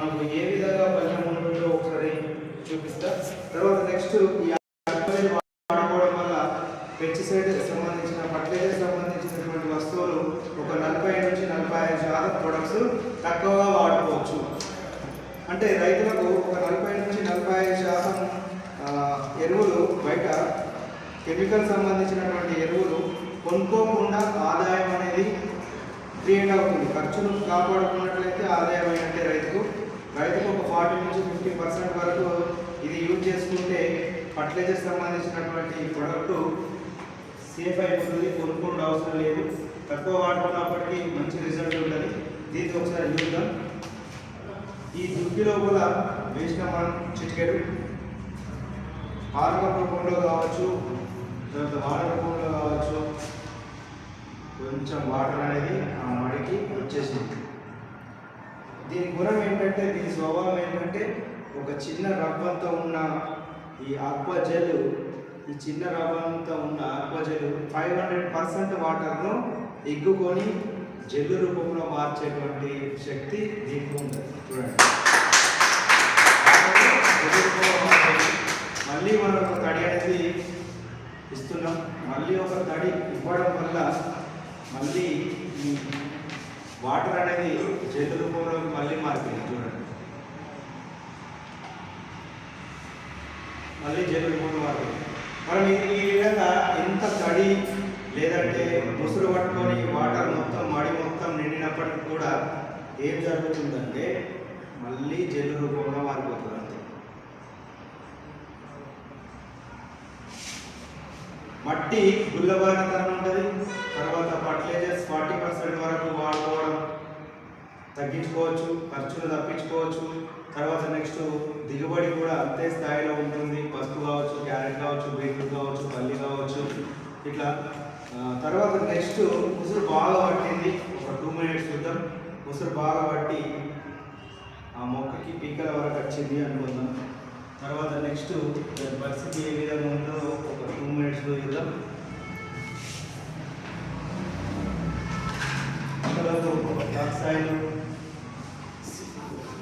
మనకు ఏ విధంగా ఫలితం ఉంటుందో ఒకసారి చూపిస్తా. తర్వాత నెక్స్ట్ ఈ వాడుకోవడం వల్ల పెస్టిసైడ్ సంబంధించిన ఫర్టిలైజర్ సంబంధించినటువంటి వస్తువులు ఒక 40 నుంచి 45% ప్రొడక్ట్స్ తక్కువగా వాడుకోవచ్చు. అంటే రైతులకు ఒక 40 నుంచి 45% ఎరువులు బయట కెమికల్ సంబంధించినటువంటి ఎరువులు కొనుక్కోకుండా ఆదాయం అనేది క్రియేట్ అవుతుంది. ఖర్చును కాపాడుకున్నట్లయితే ఆదాయం అయినట్టే రైతుకు ఒక 40 నుంచి 50% వరకు ఇది యూజ్ చేసుకుంటే ఫర్టిలైజర్ సంబంధించినటువంటి ప్రొడక్ట్ సేఫ్ అయిపోతుంది. కొనుక్కోవడం అవసరం లేదు. తక్కువ వాడుకున్నప్పటికీ మంచి రిజల్ట్ ఉంటుంది. దీన్ని ఒకసారి చూద్దాం. ఈ దుక్కి లోపల వేసిన మనం చిటికెడు ఆరక రూపంలో కావచ్చు, తర్వాత వాటర్ రూపంలో కావచ్చు, కొంచెం వాటర్ అనేది ఆ మడికి వచ్చేసింది. దీని గుణం ఏంటంటే, దీని స్వభావం ఏంటంటే, ఒక చిన్న రవ్వంతో ఉన్న ఈ ఆక్వా జెల్, ఈ చిన్న రవ్వంతో ఉన్న ఆక్వా జెల్ 500% వాటర్ను ఎగ్గుకొని జెల్ రూపంలో మార్చేటువంటి శక్తి దీనికి ఉంటుంది. చూడండి, మళ్ళీ మనం ఒక తడి అనేది ఇస్తున్నాం. మళ్ళీ ఒక తడి ఇవ్వడం వల్ల మళ్ళీ ఈ వాటర్ అనేది జెల్ రూపంలో మళ్ళీ మారిపోయింది. చూడండి, మళ్ళీ జెల్ రూపంలో మారిపోయింది. మనం ఈ విధంగా ఎంత తడి లేదంటే ముసురు పట్టుకొని వాటర్ మొత్తం మడి మొత్తం నిండినప్పటికీ కూడా ఏం జరుగుతుందంటే మళ్ళీ జెల్ రూపంలో మారిపోతుంది. అంతే. మట్టి గుల్లబారితనం ఉంటుంది. తర్వాత ఫర్టిలైజర్స్ 40% వరకు వాడుకోవడం తగ్గించుకోవచ్చు, ఖర్చులు తప్పించుకోవచ్చు. తర్వాత నెక్స్ట్ దిగుబడి కూడా అంతే స్థాయిలో ఉంటుంది. పసుపు కావచ్చు, క్యారెట్ కావచ్చు, బీట్రూట్ కావచ్చు, పల్లి కావచ్చు, ఇట్లా. తర్వాత నెక్స్ట్ ముసురు బాగా పట్టింది. ఒక 2 minutes చూద్దాం. ముసురు బాగా పట్టి ఆ మొక్కకి పీకల వరకు వచ్చింది అనుకుందాం. తర్వాత నెక్స్ట్ పరిస్థితి ఏ విధంగా ఉందో ఒక 2 minutesలో చూద్దాం. ఒక స్థాయిలో